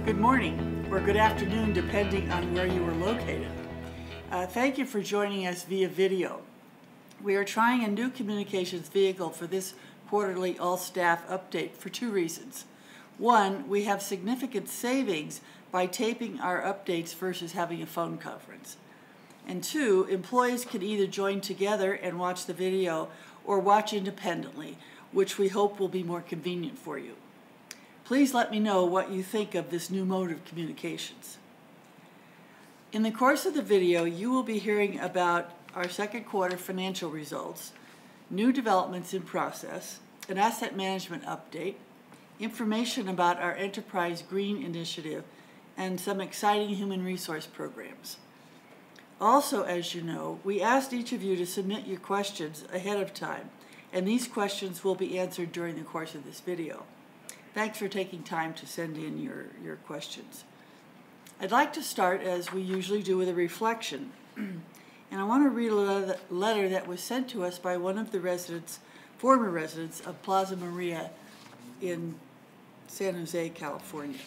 Good morning, or good afternoon, depending on where you are located. Thank you for joining us via video. We are trying a new communications vehicle for this quarterly all-staff update for two reasons. One, we have significant savings by taping our updates versus having a phone conference. And two, employees can either join together and watch the video or watch independently, which we hope will be more convenient for you. Please let me know what you think of this new mode of communications. In the course of the video, you will be hearing about our second quarter financial results, new developments in process, an asset management update, information about our Enterprise Green initiative, and some exciting human resource programs. Also, as you know, we asked each of you to submit your questions ahead of time, and these questions will be answered during the course of this video. Thanks for taking time to send in your questions. I'd like to start, as we usually do, with a reflection. And I want to read a letter that was sent to us by one of the former residents of Plaza Maria in San Jose, California.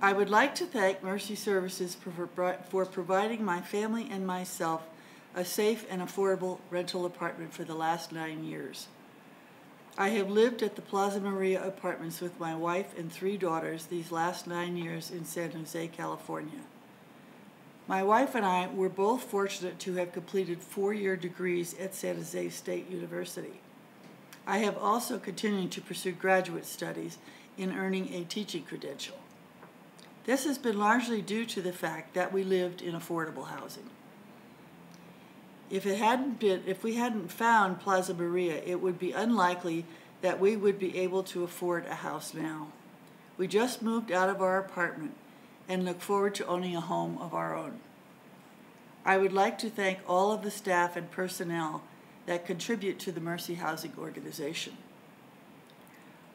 I would like to thank Mercy Services for providing my family and myself a safe and affordable rental apartment for the last 9 years. I have lived at the Plaza Maria apartments with my wife and 3 daughters these last 9 years in San Jose, California. My wife and I were both fortunate to have completed 4-year degrees at San Jose State University. I have also continued to pursue graduate studies in earning a teaching credential. This has been largely due to the fact that we lived in affordable housing. If we hadn't found Plaza Maria, it would be unlikely that we would be able to afford a house now. We just moved out of our apartment and look forward to owning a home of our own. I would like to thank all of the staff and personnel that contribute to the Mercy Housing Organization.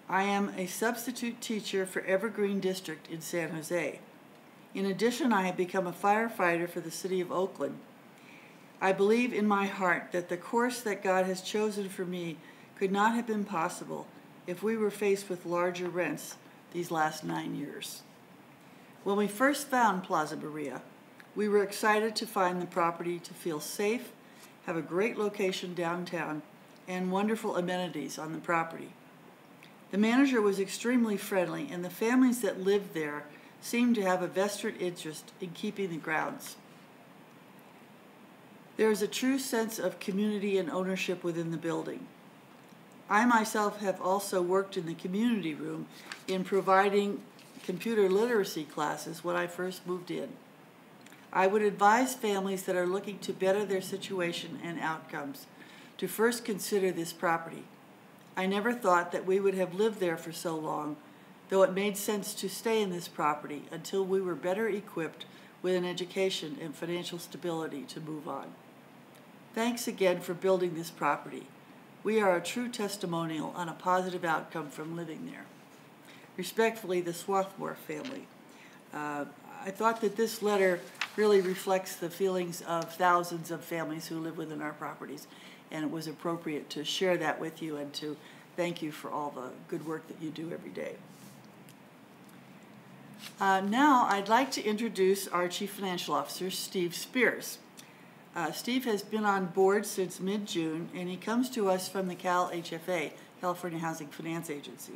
I am a substitute teacher for Evergreen District in San Jose. In addition, I have become a firefighter for the City of Oakland. I believe in my heart that the course that God has chosen for me could not have been possible if we were faced with larger rents these last 9 years. When we first found Plaza Maria, we were excited to find the property to feel safe, have a great location downtown, and wonderful amenities on the property. The manager was extremely friendly, and the families that lived there seemed to have a vested interest in keeping the grounds. There is a true sense of community and ownership within the building. I myself have also worked in the community room in providing computer literacy classes when I first moved in. I would advise families that are looking to better their situation and outcomes to first consider this property. I never thought that we would have lived there for so long, though it made sense to stay in this property until we were better equipped with an education and financial stability to move on. Thanks again for building this property. We are a true testimonial on a positive outcome from living there. Respectfully, the Swarthmore family. I thought that this letter really reflects the feelings of thousands of families who live within our properties, and it was appropriate to share that with you and to thank you for all the good work that you do every day. Now I'd like to introduce our Chief Financial Officer, Steve Spears. Steve has been on board since mid-June, and he comes to us from the CalHFA, California Housing Finance Agency.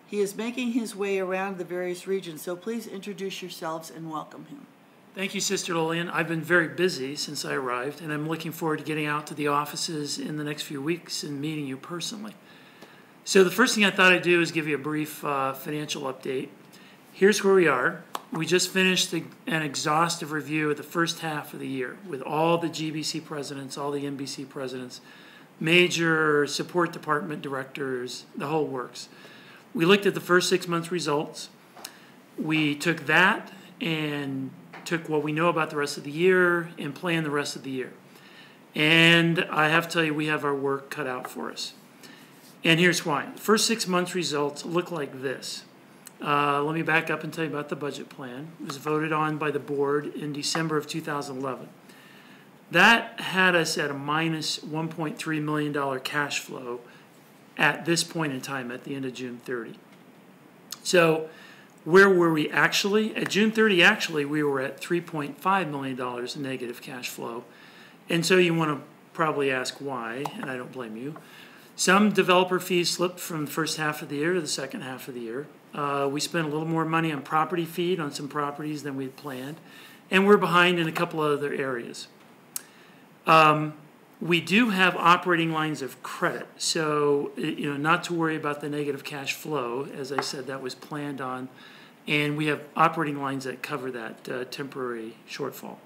He is making his way around the various regions, so please introduce yourselves and welcome him. Thank you, Sister Lillian. I've been very busy since I arrived, and I'm looking forward to getting out to the offices in the next few weeks and meeting you personally. So the first thing I thought I'd do is give you a brief financial update. Here's where we are. We just finished an exhaustive review of the first half of the year with all the GBC presidents, all the NBC presidents, major support department directors, the whole works. We looked at the first 6 months results. We took that and took what we know about the rest of the year and planned the rest of the year. And I have to tell you, we have our work cut out for us. And here's why. The first 6 months results look like this. Let me back up and tell you about the budget plan. It was voted on by the board in December of 2011. That had us at a minus $1.3 million cash flow at this point in time, at the end of June 30. So where were we actually? At June 30, actually, we were at $3.5 million in negative cash flow. And so you want to probably ask why, and I don't blame you. Some developer fees slipped from the first half of the year to the second half of the year. We spent a little more money on property feed on some properties than we had planned, and we're behind in a couple of other areas. We do have operating lines of credit, so not to worry about the negative cash flow. As I said, that was planned on, and we have operating lines that cover that temporary shortfall.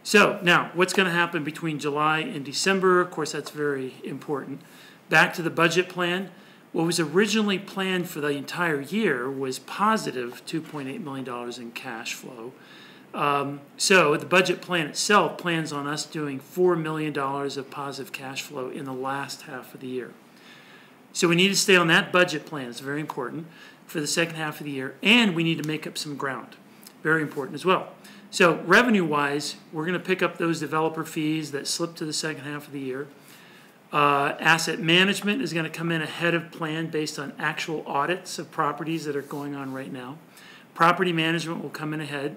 So now, what's going to happen between July and December? Of course, that's very important. Back to the budget plan. What was originally planned for the entire year was positive $2.8 million in cash flow. So the budget plan itself plans on us doing $4 million of positive cash flow in the last half of the year. So we need to stay on that budget plan. It's very important for the second half of the year, and we need to make up some ground. Very important as well. So revenue-wise, we're going to pick up those developer fees that slipped to the second half of the year. Asset management is going to come in ahead of plan based on actual audits of properties that are going on right now. Property management will come in ahead.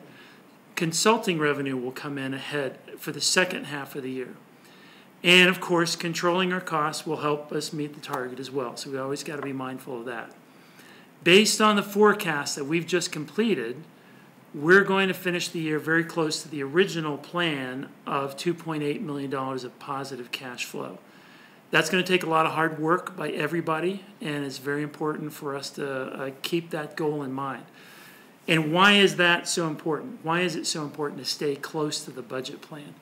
Consulting revenue will come in ahead for the second half of the year. And of course, controlling our costs will help us meet the target as well. So we always got to be mindful of that. Based on the forecast that we've just completed, we're going to finish the year very close to the original plan of $2.8 million of positive cash flow. That's going to take a lot of hard work by everybody, and it's very important for us to keep that goal in mind. And why is that so important? Why is it so important to stay close to the budget plan?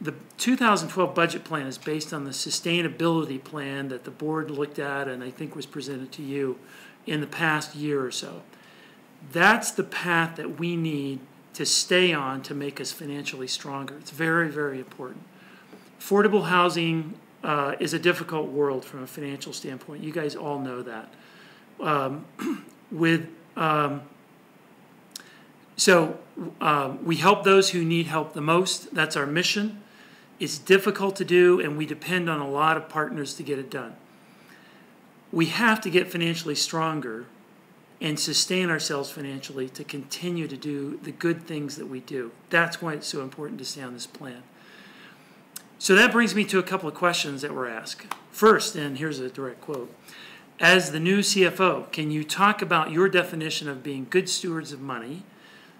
The 2012 budget plan is based on the sustainability plan that the board looked at and I think was presented to you in the past year or so. That's the path that we need to stay on to make us financially stronger. It's very, very important. Affordable housing is a difficult world from a financial standpoint. You guys all know that. We help those who need help the most. That's our mission. It's difficult to do, and we depend on a lot of partners to get it done. We have to get financially stronger and sustain ourselves financially to continue to do the good things that we do. That's why it's so important to stay on this plan. So that brings me to a couple of questions that were asked. First, and here's a direct quote, as the new CFO, can you talk about your definition of being good stewards of money?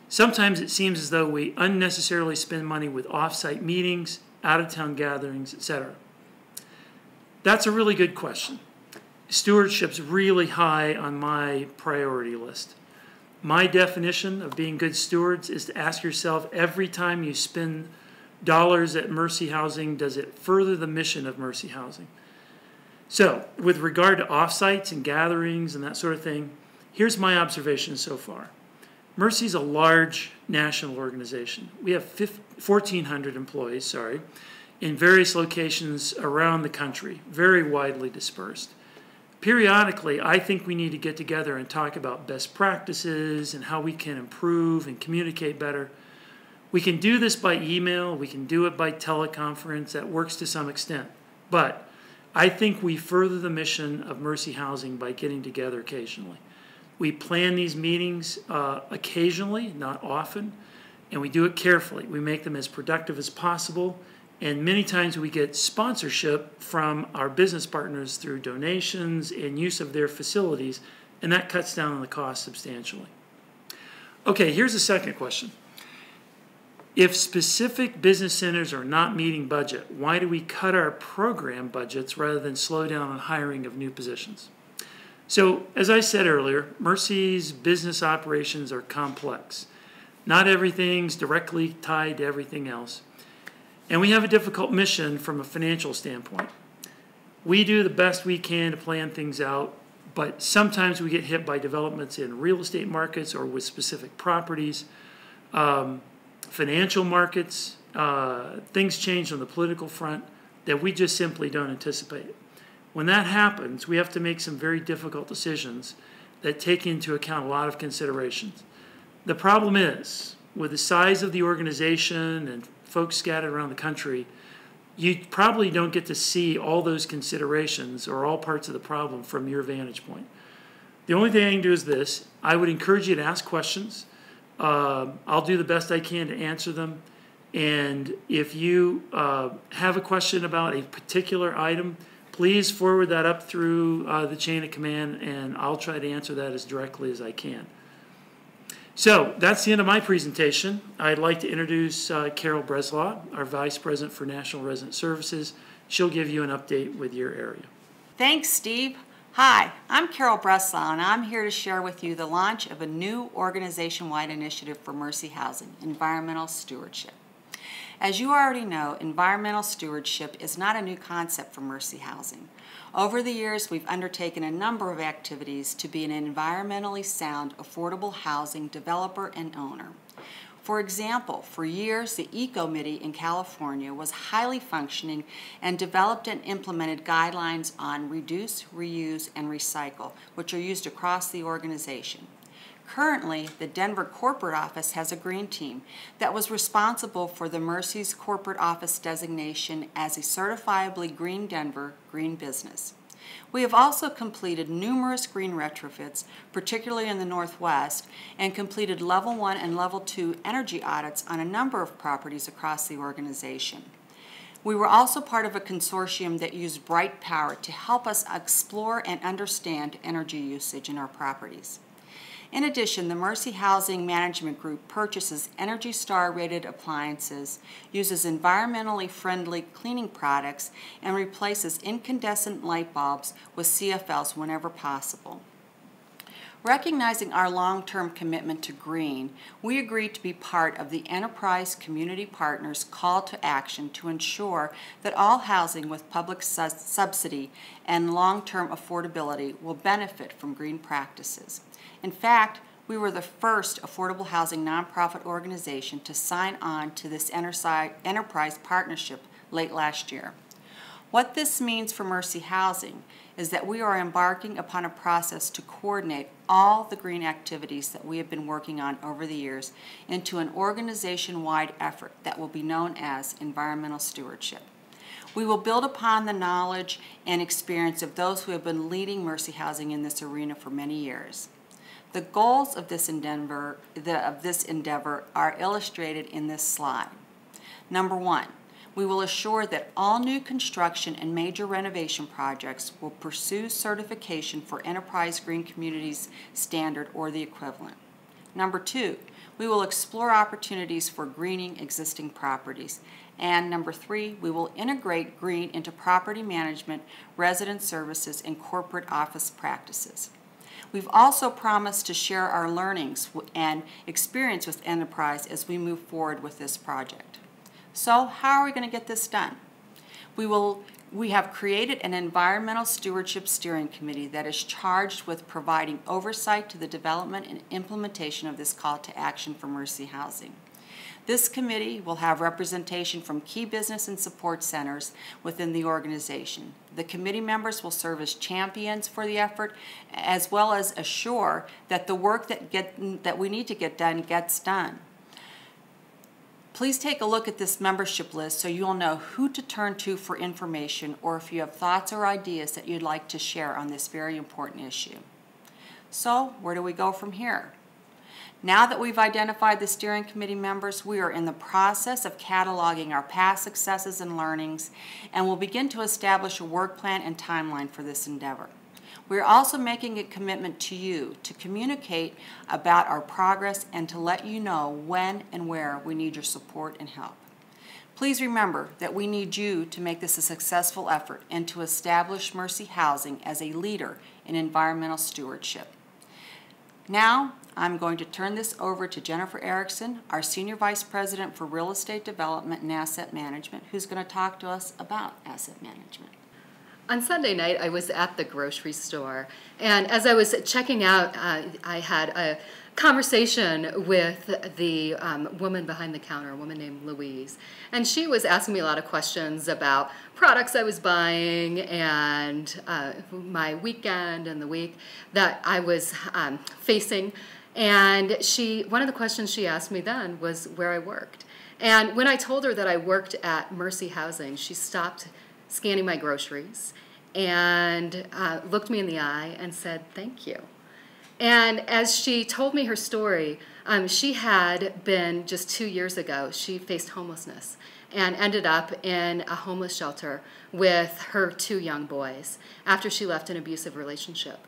Sometimes it seems as though we unnecessarily spend money with off-site meetings, out-of-town gatherings, etc. That's a really good question. Stewardship's really high on my priority list. My definition of being good stewards is to ask yourself every time you spend dollars at Mercy Housing, does it further the mission of Mercy Housing? So, with regard to offsites and gatherings and that sort of thing, here's my observation so far. Mercy's a large national organization. We have 1,400 employees, in various locations around the country, very widely dispersed. Periodically, I think we need to get together and talk about best practices and how we can improve and communicate better. We can do this by email, we can do it by teleconference, that works to some extent. But I think we further the mission of Mercy Housing by getting together occasionally. We plan these meetings occasionally, not often, and we do it carefully. We make them as productive as possible, and many times we get sponsorship from our business partners through donations and use of their facilities, and that cuts down on the cost substantially. Okay, here's the second question. If specific business centers are not meeting budget, why do we cut our program budgets rather than slow down on hiring of new positions? So, as I said earlier, Mercy's business operations are complex. Not everything's directly tied to everything else. And we have a difficult mission from a financial standpoint. We do the best we can to plan things out, but sometimes we get hit by developments in real estate markets or with specific properties. Financial markets, things change on the political front that we just simply don't anticipate. When that happens, we have to make some very difficult decisions that take into account a lot of considerations. The problem is, with the size of the organization and folks scattered around the country, you probably don't get to see all those considerations or all parts of the problem from your vantage point. The only thing I can do is this. I would encourage you to ask questions. I'll do the best I can to answer them. And if you have a question about a particular item, please forward that up through the chain of command, and I'll try to answer that as directly as I can. So that's the end of my presentation. I'd like to introduce Carol Breslaw, our Vice President for National Resident Services. She'll give you an update with your area. Thanks, Steve. Hi, I'm Carol Breslaw, and I'm here to share with you the launch of a new organization-wide initiative for Mercy Housing, Environmental Stewardship. As you already know, environmental stewardship is not a new concept for Mercy Housing. Over the years, we've undertaken a number of activities to be an environmentally sound, affordable housing developer and owner. For example, for years, the Eco-Committee in California was highly functioning and developed and implemented guidelines on reduce, reuse, and recycle, which are used across the organization. Currently, the Denver corporate office has a green team that was responsible for the Mercy's corporate office designation as a certifiably Green Denver green business. We have also completed numerous green retrofits, particularly in the Northwest, and completed Level 1 and Level 2 energy audits on a number of properties across the organization. We were also part of a consortium that used Bright Power to help us explore and understand energy usage in our properties. In addition, the Mercy Housing Management Group purchases Energy Star rated appliances, uses environmentally friendly cleaning products, and replaces incandescent light bulbs with CFLs whenever possible. Recognizing our long-term commitment to green, we agreed to be part of the Enterprise Community Partners call to action to ensure that all housing with public subsidy and long-term affordability will benefit from green practices. In fact, we were the first affordable housing nonprofit organization to sign on to this enterprise partnership late last year. What this means for Mercy Housing is that we are embarking upon a process to coordinate all the green activities that we have been working on over the years into an organization-wide effort that will be known as environmental stewardship. We will build upon the knowledge and experience of those who have been leading Mercy Housing in this arena for many years. The goals of this endeavor are illustrated in this slide. Number one, we will assure that all new construction and major renovation projects will pursue certification for Enterprise Green Communities Standard or the equivalent. Number two, we will explore opportunities for greening existing properties. And number three, we will integrate green into property management, resident services, and corporate office practices. We've also promised to share our learnings and experience with Enterprise as we move forward with this project. So how are we going to get this done? We have created an environmental stewardship steering committee that is charged with providing oversight to the development and implementation of this call to action for Mercy Housing. This committee will have representation from key business and support centers within the organization. The committee members will serve as champions for the effort, as well as assure that the work that we need to get done gets done. Please take a look at this membership list so you'll know who to turn to for information or if you have thoughts or ideas that you'd like to share on this very important issue. So, where do we go from here? Now that we've identified the steering committee members, we are in the process of cataloging our past successes and learnings, and will begin to establish a work plan and timeline for this endeavor. We are also making a commitment to you to communicate about our progress and to let you know when and where we need your support and help. Please remember that we need you to make this a successful effort and to establish Mercy Housing as a leader in environmental stewardship. Now, I'm going to turn this over to Jennifer Erickson, our Senior Vice President for Real Estate Development and Asset Management, who's going to talk to us about asset management. On Sunday night, I was at the grocery store, and as I was checking out, I had a conversation with the woman behind the counter, a woman named Louise, and she was asking me a lot of questions about products I was buying and my weekend and the week that I was facing. And one of the questions she asked me then was where I worked. And when I told her that I worked at Mercy Housing, she stopped scanning my groceries and looked me in the eye and said, "Thank you." And as she told me her story, she had been just 2 years ago, she faced homelessness and ended up in a homeless shelter with her 2 young boys after she left an abusive relationship.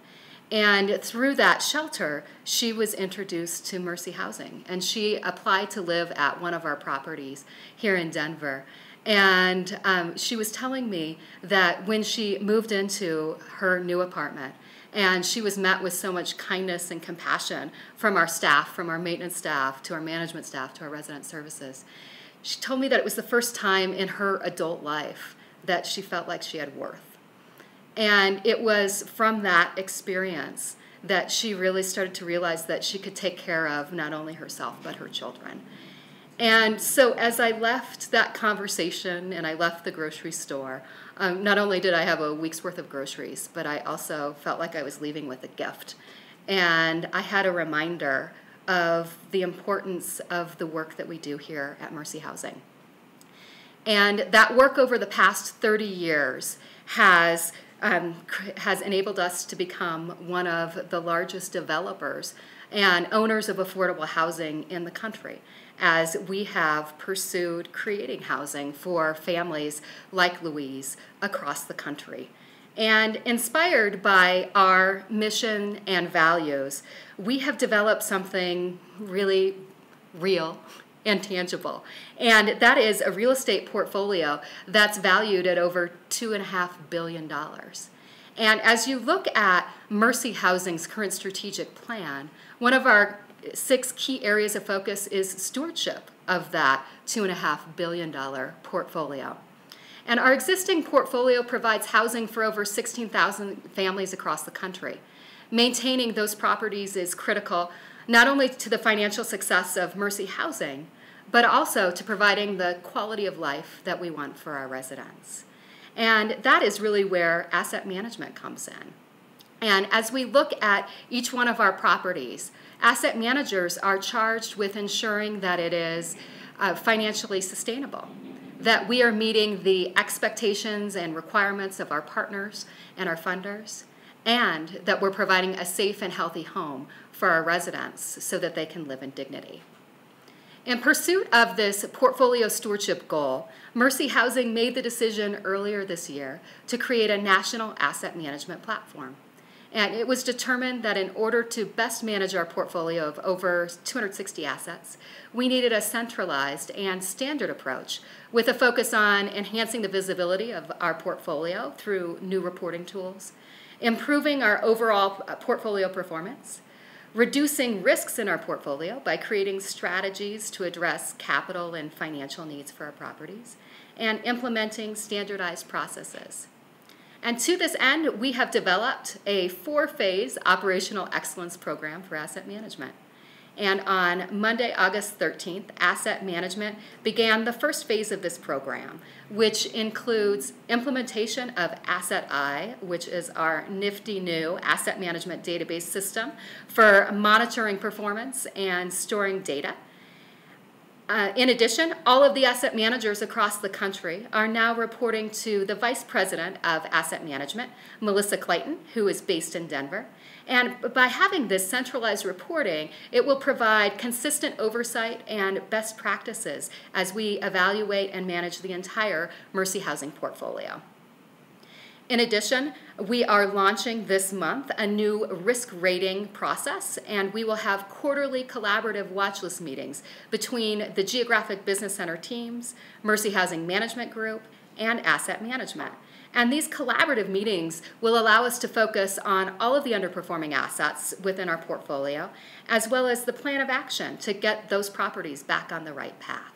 And through that shelter, she was introduced to Mercy Housing, and she applied to live at one of our properties here in Denver. And she was telling me that when she moved into her new apartment, and she was met with so much kindness and compassion from our staff, from our maintenance staff to our management staff to our resident services, she told me that it was the first time in her adult life that she felt like she had worth. And it was from that experience that she really started to realize that she could take care of not only herself, but her children. And so as I left that conversation and I left the grocery store, not only did I have a week's worth of groceries, but I also felt like I was leaving with a gift. And I had a reminder of the importance of the work that we do here at Mercy Housing. And that work over the past 30 years has enabled us to become one of the largest developers and owners of affordable housing in the country, as we have pursued creating housing for families like Louise across the country. And inspired by our mission and values, we have developed something really real and tangible. And that is a real estate portfolio that's valued at over $2.5 billion. And as you look at Mercy Housing's current strategic plan, one of our 6 key areas of focus is stewardship of that $2.5 billion portfolio. And our existing portfolio provides housing for over 16,000 families across the country. Maintaining those properties is critical not only to the financial success of Mercy Housing, but also to providing the quality of life that we want for our residents. And that is really where asset management comes in. And as we look at each one of our properties, asset managers are charged with ensuring that it is financially sustainable, that we are meeting the expectations and requirements of our partners and our funders, and that we're providing a safe and healthy home for our residents so that they can live in dignity. In pursuit of this portfolio stewardship goal, Mercy Housing made the decision earlier this year to create a national asset management platform. And it was determined that in order to best manage our portfolio of over 260 assets, we needed a centralized and standard approach with a focus on enhancing the visibility of our portfolio through new reporting tools, improving our overall portfolio performance, reducing risks in our portfolio by creating strategies to address capital and financial needs for our properties, and implementing standardized processes. And to this end, we have developed a 4-phase operational excellence program for asset management. And on Monday, August 13th, Asset Management began the first phase of this program, which includes implementation of Asset Eye, which is our nifty new asset management database system for monitoring performance and storing data. In addition, all of the asset managers across the country are now reporting to the Vice President of Asset Management, Melissa Clayton, who is based in Denver. And by having this centralized reporting, it will provide consistent oversight and best practices as we evaluate and manage the entire Mercy Housing portfolio. In addition, we are launching this month a new risk rating process, and we will have quarterly collaborative watch list meetings between the Geographic Business Center teams, Mercy Housing Management Group, and Asset Management. And these collaborative meetings will allow us to focus on all of the underperforming assets within our portfolio, as well as the plan of action to get those properties back on the right path.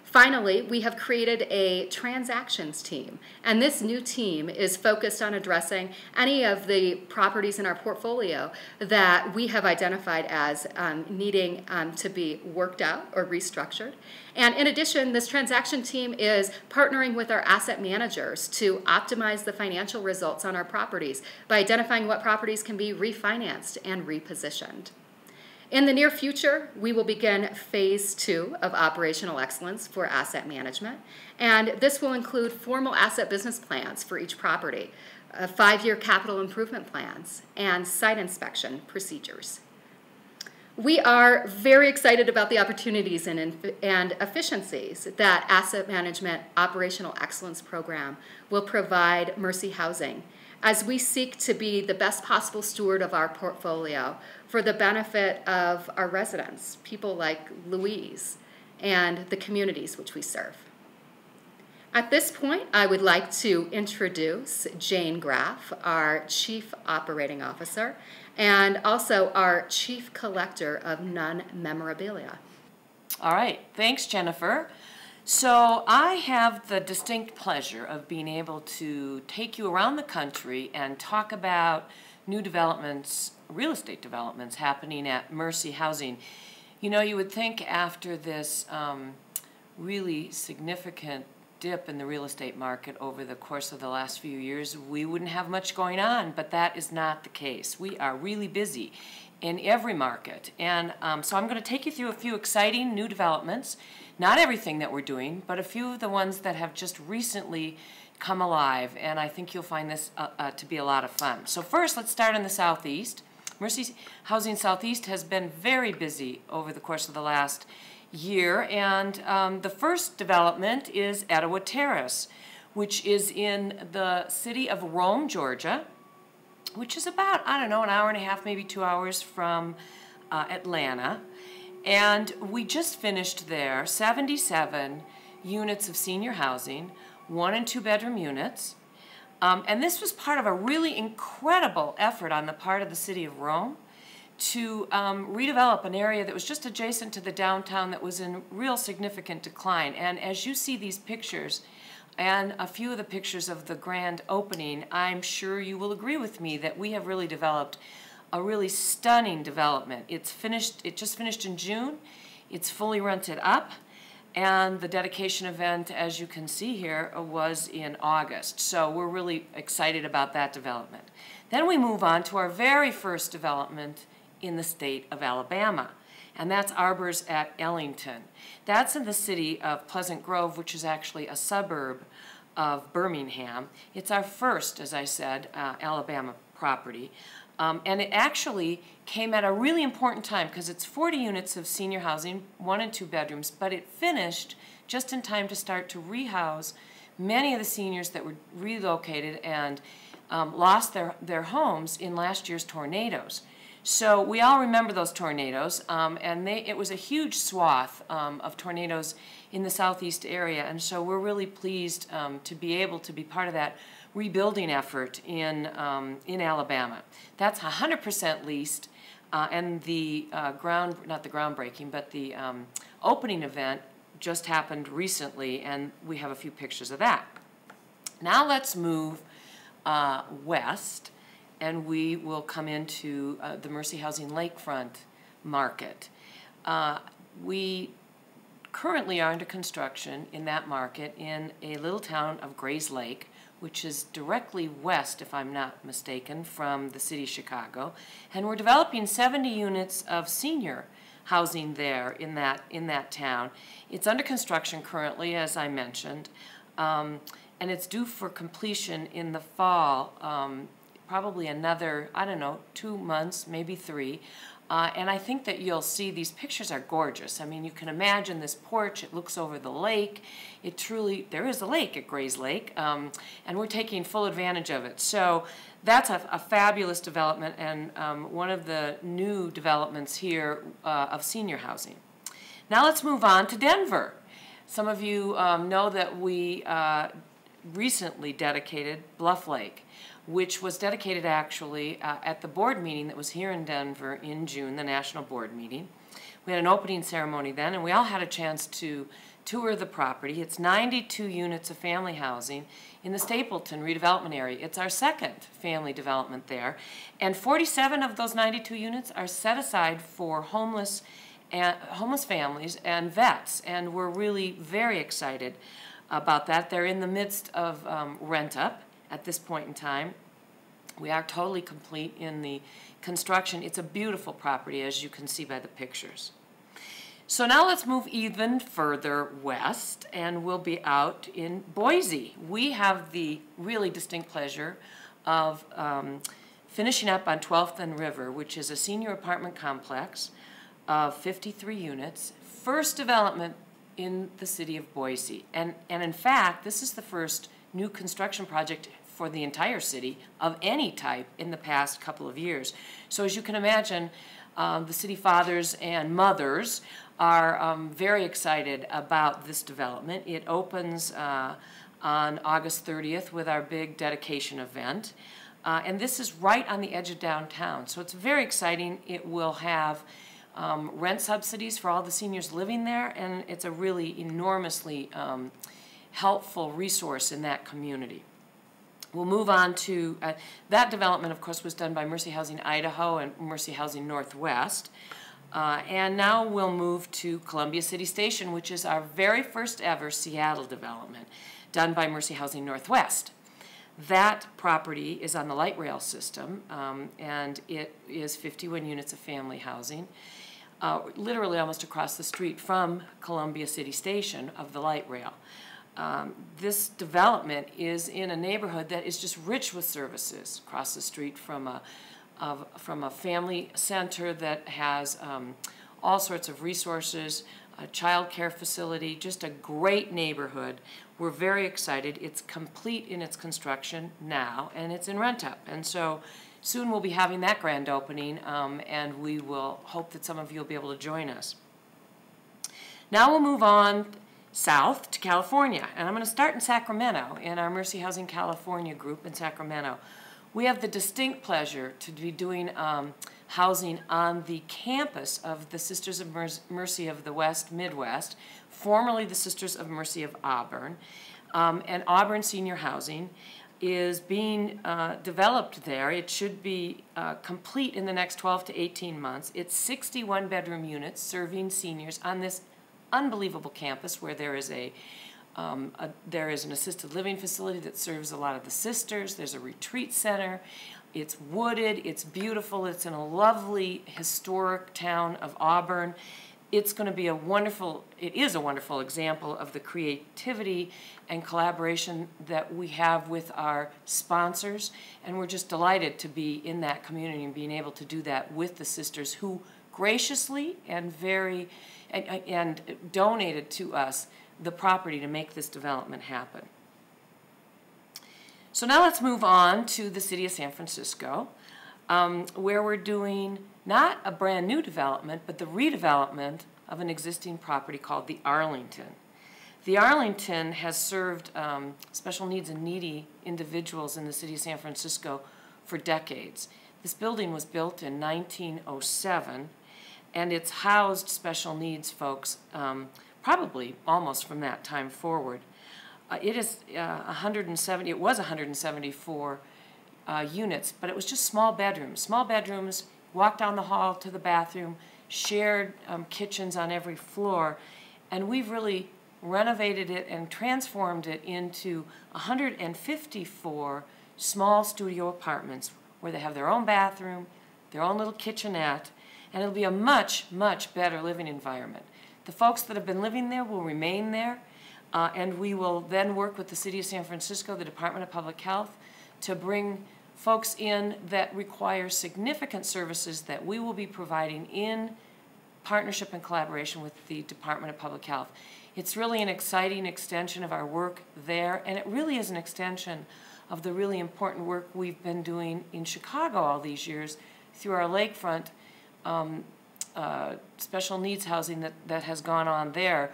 Finally, we have created a transactions team, and this new team is focused on addressing any of the properties in our portfolio that we have identified as needing to be worked out or restructured. And in addition, this transaction team is partnering with our asset managers to optimize the financial results on our properties by identifying what properties can be refinanced and repositioned. In the near future, we will begin phase 2 of operational excellence for asset management, and this will include formal asset business plans for each property, 5-year capital improvement plans, and site inspection procedures. We are very excited about the opportunities and efficiencies that Asset Management Operational Excellence Program will provide Mercy Housing as we seek to be the best possible steward of our portfolio for the benefit of our residents, people like Louise, and the communities which we serve. At this point, I would like to introduce Jane Graff, our Chief Operating Officer, and also our Chief Collector of non-memorabilia. All right, thanks, Jennifer. So I have the distinct pleasure of being able to take you around the country and talk about new developments, real estate developments happening at Mercy Housing. You know, you would think after this really significant dip in the real estate market over the course of the last few years, we wouldn't have much going on, but that is not the case. We are really busy in every market. And so I'm going to take you through a few exciting new developments, not everything that we're doing, but a few of the ones that have just recently come alive, and I think you'll find this to be a lot of fun. So first, let's start in the Southeast. Mercy Housing Southeast has been very busy over the course of the last year, and the first development is Etowah Terrace, which is in the city of Rome, Georgia, which is about, I don't know, an hour and a half, maybe 2 hours from Atlanta. And we just finished there 77 units of senior housing, 1 and 2 bedroom units. And this was part of a really incredible effort on the part of the city of Rome to redevelop an area that was just adjacent to the downtown that was in real significant decline. And as you see these pictures, and a few of the pictures of the grand opening, I'm sure you will agree with me that we have really developed a really stunning development. It's finished, it just finished in June. It's fully rented up, and the dedication event, as you can see here, was in August. So we're really excited about that development. Then we move on to our very first development in the state of Alabama, and that's Arbors at Ellington. That's in the city of Pleasant Grove, which is actually a suburb of Birmingham. It's our first, as I said, Alabama property. And it actually came at a really important time because it's 40 units of senior housing, 1 and 2 bedrooms, but it finished just in time to start to rehouse many of the seniors that were relocated and lost their homes in last year's tornadoes. So we all remember those tornadoes, and it was a huge swath of tornadoes in the southeast area, and so we're really pleased to be able to be part of that rebuilding effort in Alabama. That's 100% leased, and the not the groundbreaking, but the opening event just happened recently, and we have a few pictures of that. Now let's move west, and we will come into the Mercy Housing Lakefront market. We currently are under construction in that market in a little town of Grays Lake, which is directly west, if I'm not mistaken, from the city of Chicago. And we're developing 70 units of senior housing there in that town. It's under construction currently, as I mentioned, and it's due for completion in the fall, probably another, I don't know, 2 months, maybe 3. And I think that you'll see these pictures are gorgeous. I mean, you can imagine this porch. It looks over the lake. It truly, there is a lake at Grays Lake, and we're taking full advantage of it. So that's a fabulous development, and one of the new developments here of senior housing. Now let's move on to Denver. Some of you know that we recently dedicated Bluff Lake, which was dedicated actually at the board meeting that was here in Denver in June, the national board meeting. We had an opening ceremony then, and we all had a chance to tour the property. It's 92 units of family housing in the Stapleton redevelopment area. It's our second family development there, and 47 of those 92 units are set aside for homeless families and vets, and we're really very excited about that. They're in the midst of rent up at this point in time. We are totally complete in the construction. It's a beautiful property, as you can see by the pictures. So now let's move even further west, and we'll be out in Boise. We have the really distinct pleasure of finishing up on 12th and River, which is a senior apartment complex of 53 units, first development in the city of Boise. And in fact, this is the first new construction project for the entire city of any type in the past couple of years. So as you can imagine, the city fathers and mothers are very excited about this development. It opens on August 30th with our big dedication event. And this is right on the edge of downtown. So it's very exciting. It will have rent subsidies for all the seniors living there, and it's a really enormously helpful resource in that community. We'll move on to, that development, of course, was done by Mercy Housing Idaho and Mercy Housing Northwest. And now we'll move to Columbia City Station, which is our very first ever Seattle development, done by Mercy Housing Northwest. That property is on the light rail system, and it is 51 units of family housing, literally almost across the street from Columbia City Station of the light rail. This development is in a neighborhood that is just rich with services, across the street from a family center that has all sorts of resources, a child care facility, just a great neighborhood. We're very excited. It's complete in its construction now, and it's in rent-up. And so soon we'll be having that grand opening, and we will hope that some of you will be able to join us. Now we'll move on south to California, and I'm going to start in Sacramento, in our Mercy Housing California group in Sacramento. We have the distinct pleasure to be doing housing on the campus of the Sisters of Mercy of the West Midwest, formerly the Sisters of Mercy of Auburn. And Auburn Senior Housing is being developed there. It should be complete in the next 12 to 18 months. It's 61 bedroom units serving seniors on this unbelievable campus where there is there is an assisted living facility that serves a lot of the sisters. There's a retreat center. It's wooded. It's beautiful. It's in a lovely historic town of Auburn. It's going to be it is a wonderful example of the creativity and collaboration that we have with our sponsors, and we're just delighted to be in that community and being able to do that with the sisters who graciously and and donated to us the property to make this development happen. So now let's move on to the city of San Francisco, where we're doing not a brand new development, but the redevelopment of an existing property called the Arlington. The Arlington has served special needs and needy individuals in the city of San Francisco for decades. This building was built in 1907, and it's housed special needs folks probably almost from that time forward. It is 170. It was 174 units, but it was just small bedrooms. Small bedrooms. Walk down the hall to the bathroom. Shared kitchens on every floor, and we've really renovated it and transformed it into 154 small studio apartments where they have their own bathroom, their own little kitchenette, and it'll be a much, much better living environment. The folks that have been living there will remain there, and we will then work with the City of San Francisco, the Department of Public Health, to bring folks in that require significant services that we will be providing in partnership and collaboration with the Department of Public Health. It's really an exciting extension of our work there, and it really is an extension of the really important work we've been doing in Chicago all these years through our lakefront special needs housing that has gone on there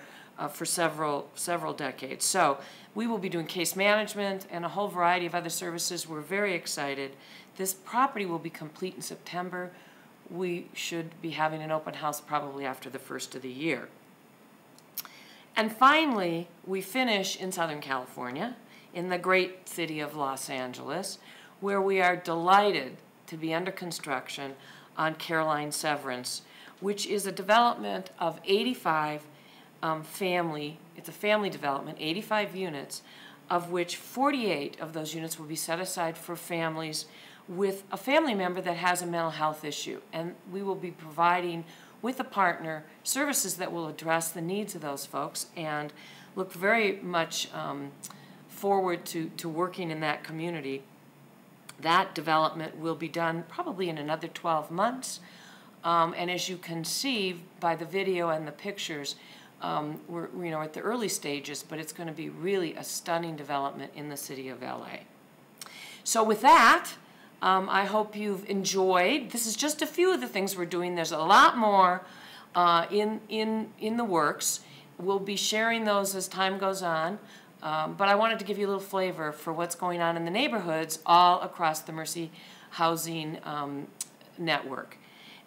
for several decades. So we will be doing case management and a whole variety of other services. We're very excited. This property will be complete in September. We should be having an open house probably after the first of the year. And finally, we finish in Southern California, in the great city of Los Angeles, where we are delighted to be under construction on Caroline Severance, which is a development of 85 it's a family development, 85 units, of which 48 of those units will be set aside for families with a family member that has a mental health issue. And we will be providing, with a partner, services that will address the needs of those folks, and look very much forward to working in that community. That development will be done probably in another 12 months. And as you can see by the video and the pictures, we're at the early stages, but it's going to be really a stunning development in the city of LA. So with that, I hope you've enjoyed. This is just a few of the things we're doing. There's a lot more in the works. We'll be sharing those as time goes on. But I wanted to give you a little flavor for what's going on in the neighborhoods all across the Mercy Housing network.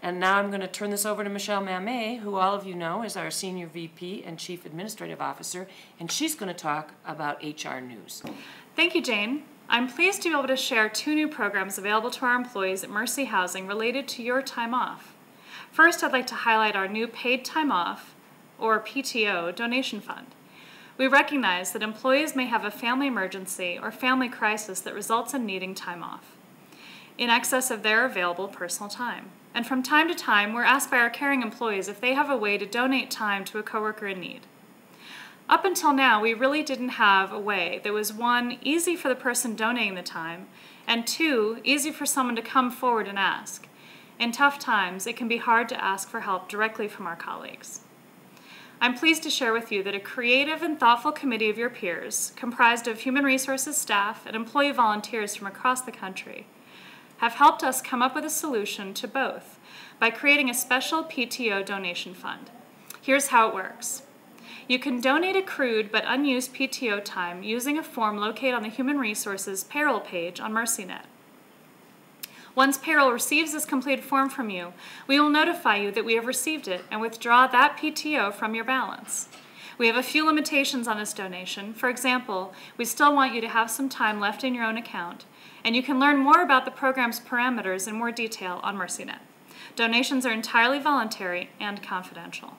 And now I'm going to turn this over to Michelle Mamé, who all of you know is our Senior VP and Chief Administrative Officer, and she's going to talk about HR News. Thank you, Jane. I'm pleased to be able to share 2 new programs available to our employees at Mercy Housing related to your time off. First, I'd like to highlight our new Paid Time Off, or PTO, donation fund. We recognize that employees may have a family emergency or family crisis that results in needing time off, in excess of their available personal time. And from time to time, we're asked by our caring employees if they have a way to donate time to a coworker in need. Up until now, we really didn't have a way that was 1, easy for the person donating the time, and 2, easy for someone to come forward and ask. In tough times, it can be hard to ask for help directly from our colleagues. I'm pleased to share with you that a creative and thoughtful committee of your peers, comprised of human resources staff and employee volunteers from across the country, have helped us come up with a solution to both by creating a special PTO donation fund. Here's how it works. You can donate accrued but unused PTO time using a form located on the Human Resources payroll page on MercyNet. Once payroll receives this completed form from you, we will notify you that we have received it and withdraw that PTO from your balance. We have a few limitations on this donation. For example, we still want you to have some time left in your own account, and you can learn more about the program's parameters in more detail on MercyNet. Donations are entirely voluntary and confidential.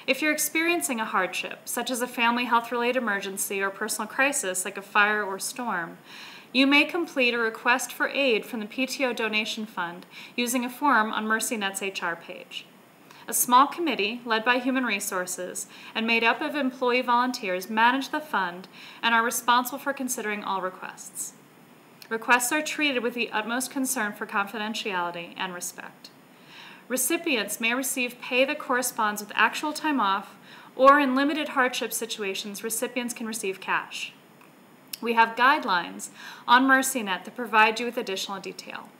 If you're experiencing a hardship, such as a family health-related emergency or personal crisis like a fire or storm, you may complete a request for aid from the PTO donation fund using a form on MercyNet's HR page. A small committee, led by Human Resources and made up of employee volunteers, manage the fund and are responsible for considering all requests. Requests are treated with the utmost concern for confidentiality and respect. Recipients may receive pay that corresponds with actual time off, or in limited hardship situations, recipients can receive cash. We have guidelines on MercyNet that provide you with additional detail.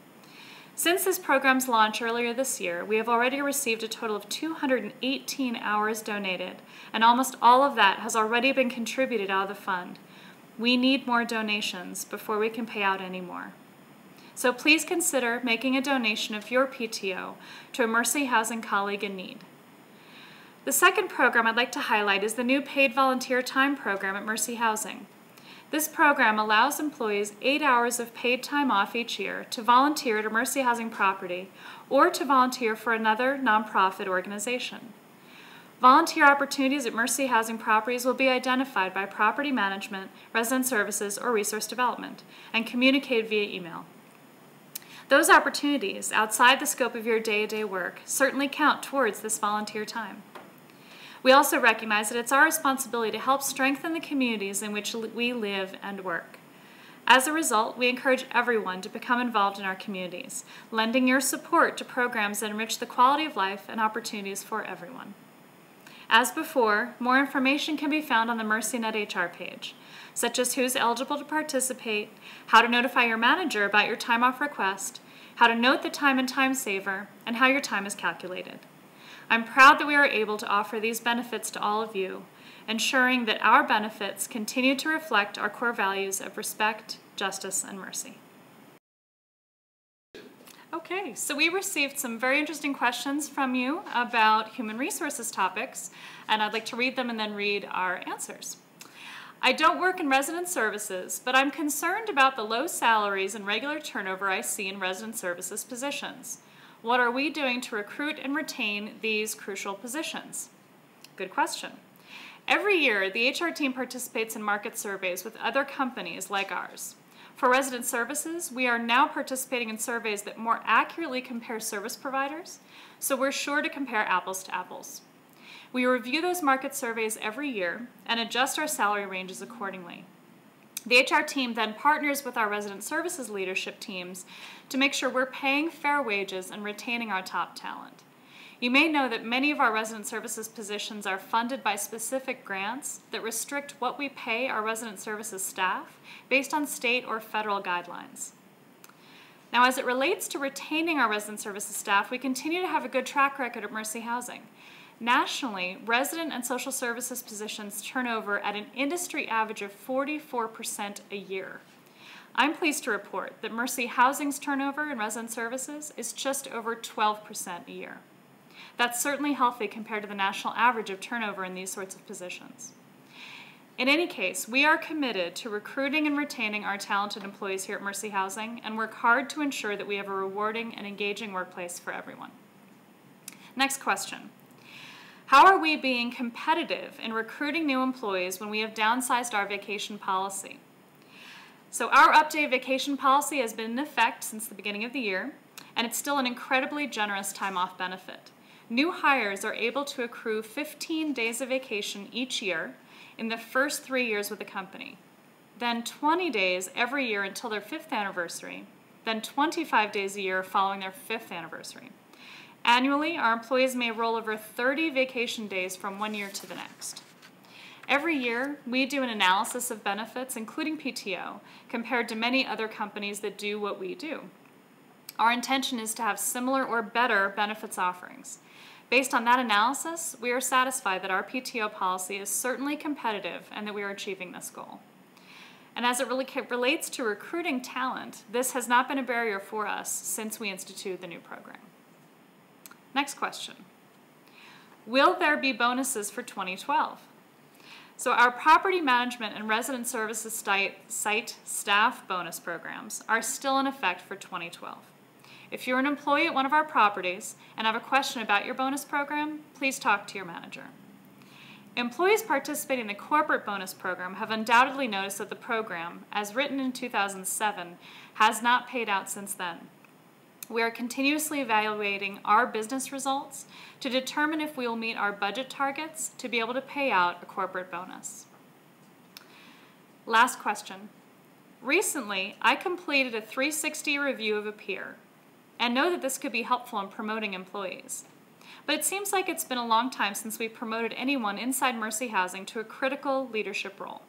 Since this program's launch earlier this year, we have already received a total of 218 hours donated, and almost all of that has already been contributed out of the fund. We need more donations before we can pay out any more. So please consider making a donation of your PTO to a Mercy Housing colleague in need. The second program I'd like to highlight is the new Paid Volunteer Time program at Mercy Housing. This program allows employees 8 hours of paid time off each year to volunteer at a Mercy Housing property or to volunteer for another nonprofit organization. Volunteer opportunities at Mercy Housing properties will be identified by property management, resident services, or resource development and communicated via email. Those opportunities outside the scope of your day-to-day work certainly count towards this volunteer time. We also recognize that it's our responsibility to help strengthen the communities in which we live and work. As a result, we encourage everyone to become involved in our communities, lending your support to programs that enrich the quality of life and opportunities for everyone. As before, more information can be found on the MercyNet HR page, such as who's eligible to participate, how to notify your manager about your time off request, how to note the time and time saver, and how your time is calculated. I'm proud that we are able to offer these benefits to all of you, ensuring that our benefits continue to reflect our core values of respect, justice, and mercy. Okay, so we received some very interesting questions from you about human resources topics, and I'd like to read them and then read our answers. I don't work in resident services, but I'm concerned about the low salaries and regular turnover I see in resident services positions. What are we doing to recruit and retain these crucial positions? Good question. Every year, the HR team participates in market surveys with other companies like ours. For resident services, we are now participating in surveys that more accurately compare service providers, so we're sure to compare apples to apples. We review those market surveys every year and adjust our salary ranges accordingly. The HR team then partners with our resident services leadership teams to make sure we're paying fair wages and retaining our top talent. You may know that many of our resident services positions are funded by specific grants that restrict what we pay our resident services staff based on state or federal guidelines. Now, as it relates to retaining our resident services staff, we continue to have a good track record at Mercy Housing. Nationally, resident and social services positions turn over at an industry average of 44% a year. I'm pleased to report that Mercy Housing's turnover in resident services is just over 12% a year. That's certainly healthy compared to the national average of turnover in these sorts of positions. In any case, we are committed to recruiting and retaining our talented employees here at Mercy Housing and work hard to ensure that we have a rewarding and engaging workplace for everyone. Next question. How are we being competitive in recruiting new employees when we have downsized our vacation policy? So our updated vacation policy has been in effect since the beginning of the year, and it's still an incredibly generous time off benefit. New hires are able to accrue 15 days of vacation each year in the first 3 years with the company, then 20 days every year until their 5th anniversary, then 25 days a year following their 5th anniversary. Annually, our employees may roll over 30 vacation days from one year to the next. Every year, we do an analysis of benefits, including PTO, compared to many other companies that do what we do. Our intention is to have similar or better benefits offerings. Based on that analysis, we are satisfied that our PTO policy is certainly competitive and that we are achieving this goal. And as it relates to recruiting talent, this has not been a barrier for us since we instituted the new program. Next question. Will there be bonuses for 2012? So our property management and resident services site staff bonus programs are still in effect for 2012. If you're an employee at one of our properties and have a question about your bonus program, please talk to your manager. Employees participating in the corporate bonus program have undoubtedly noticed that the program, as written in 2007, has not paid out since then. We are continuously evaluating our business results to determine if we will meet our budget targets to be able to pay out a corporate bonus. Last question. Recently, I completed a 360 review of a peer and know that this could be helpful in promoting employees. But it seems like it's been a long time since we promoted anyone inside Mercy Housing to a critical leadership role.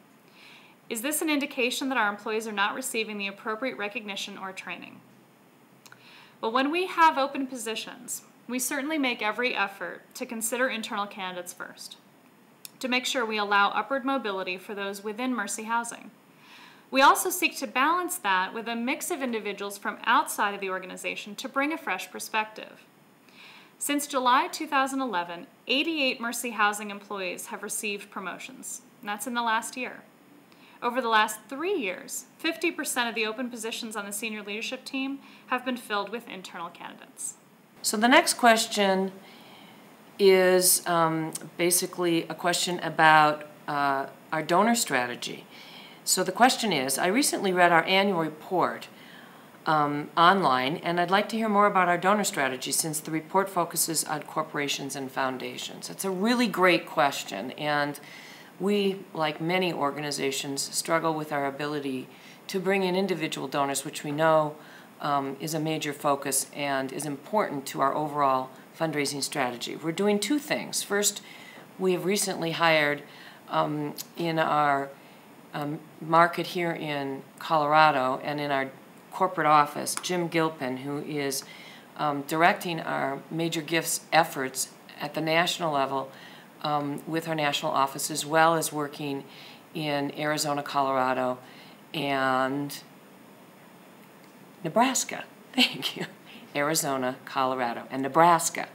Is this an indication that our employees are not receiving the appropriate recognition or training? Well, when we have open positions, we certainly make every effort to consider internal candidates first, to make sure we allow upward mobility for those within Mercy Housing. We also seek to balance that with a mix of individuals from outside of the organization to bring a fresh perspective. Since July 2011, 88 Mercy Housing employees have received promotions, and that's in the last year. Over the last 3 years, 50% of the open positions on the senior leadership team have been filled with internal candidates. So the next question is basically a question about our donor strategy. So the question is, I recently read our annual report online, and I'd like to hear more about our donor strategy since the report focuses on corporations and foundations. It's a really great question, and we, like many organizations, struggle with our ability to bring in individual donors, which we know is a major focus and is important to our overall fundraising strategy. We're doing two things. First, we have recently hired in our market here in Colorado and in our corporate office, Jim Gilpin, who is directing our major gifts efforts at the national level with our national office, as well as working in Arizona, Colorado, and Nebraska. Thank you. Arizona, Colorado, and Nebraska.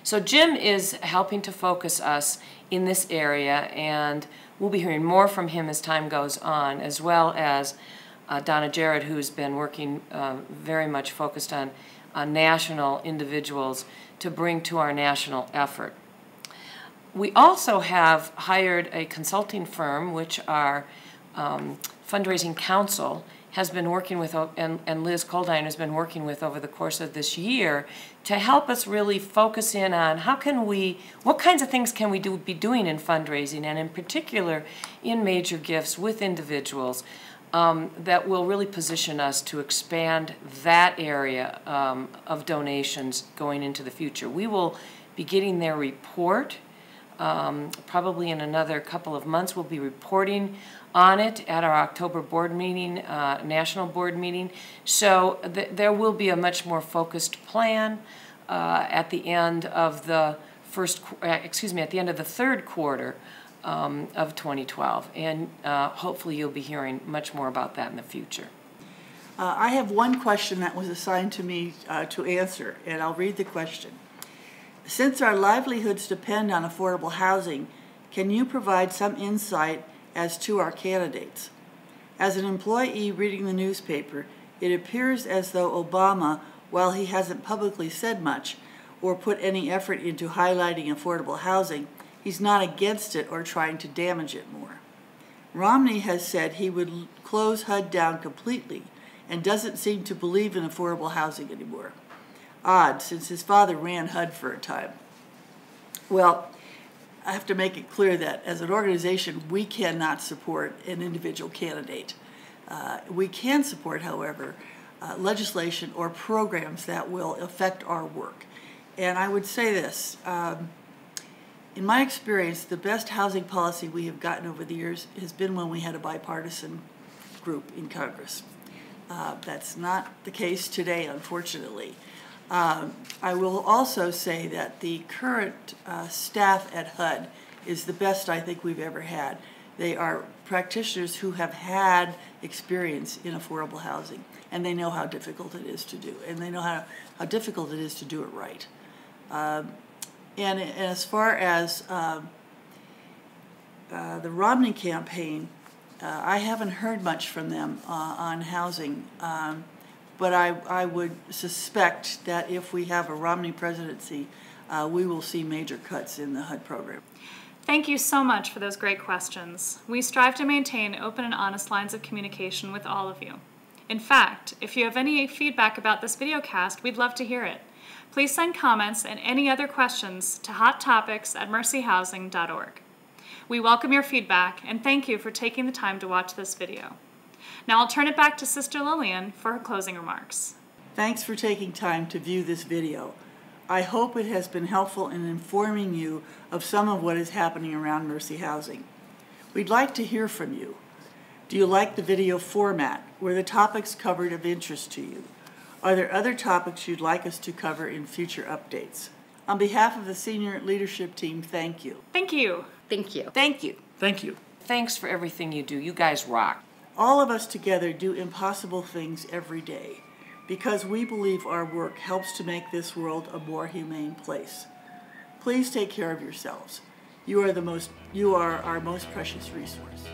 So Jim is helping to focus us in this area, and we'll be hearing more from him as time goes on, as well as Donna Jarrett, who's been working very much focused on national individuals to bring to our national effort. We also have hired a consulting firm, which our fundraising council has been working with, and Liz Coldine has been working with over the course of this year to help us really focus in on what kinds of things can we be doing in fundraising, and in particular in major gifts with individuals that will really position us to expand that area of donations going into the future. We will be getting their report probably in another couple of months. We'll be reporting on it at our October board meeting, national board meeting. So there will be a much more focused plan at the end of the at the end of the third quarter of 2012, and hopefully you'll be hearing much more about that in the future. I have one question that was assigned to me to answer, and I'll read the question. Since our livelihoods depend on affordable housing, can you provide some insight as to our candidates? As an employee reading the newspaper, it appears as though Obama, while he hasn't publicly said much or put any effort into highlighting affordable housing, he's not against it or trying to damage it more. Romney has said he would close HUD down completely and doesn't seem to believe in affordable housing anymore. Odd, since his father ran HUD for a time. Well, I have to make it clear that as an organization, we cannot support an individual candidate. We can support, however, legislation or programs that will affect our work. And I would say this, in my experience, the best housing policy we have gotten over the years has been when we had a bipartisan group in Congress. That's not the case today, unfortunately. I will also say that the current staff at HUD is the best I think we've ever had. They are practitioners who have had experience in affordable housing, and they know how difficult it is to do, and they know how difficult it is to do it right. And as far as the Romney campaign, I haven't heard much from them on housing. But I would suspect that if we have a Romney presidency, we will see major cuts in the HUD program. Thank you so much for those great questions. We strive to maintain open and honest lines of communication with all of you. In fact, if you have any feedback about this videocast, we'd love to hear it. Please send comments and any other questions to hottopics@mercyhousing.org. We welcome your feedback and thank you for taking the time to watch this video. Now I'll turn it back to Sister Lillian for her closing remarks. Thanks for taking time to view this video. I hope it has been helpful in informing you of some of what is happening around Mercy Housing. We'd like to hear from you. Do you like the video format? Were the topics covered of interest to you? Are there other topics you'd like us to cover in future updates? On behalf of the senior leadership team, thank you. Thank you. Thank you. Thank you. Thank you. Thanks for everything you do. You guys rock. All of us together do impossible things every day because we believe our work helps to make this world a more humane place. Please take care of yourselves. You are our most precious resource.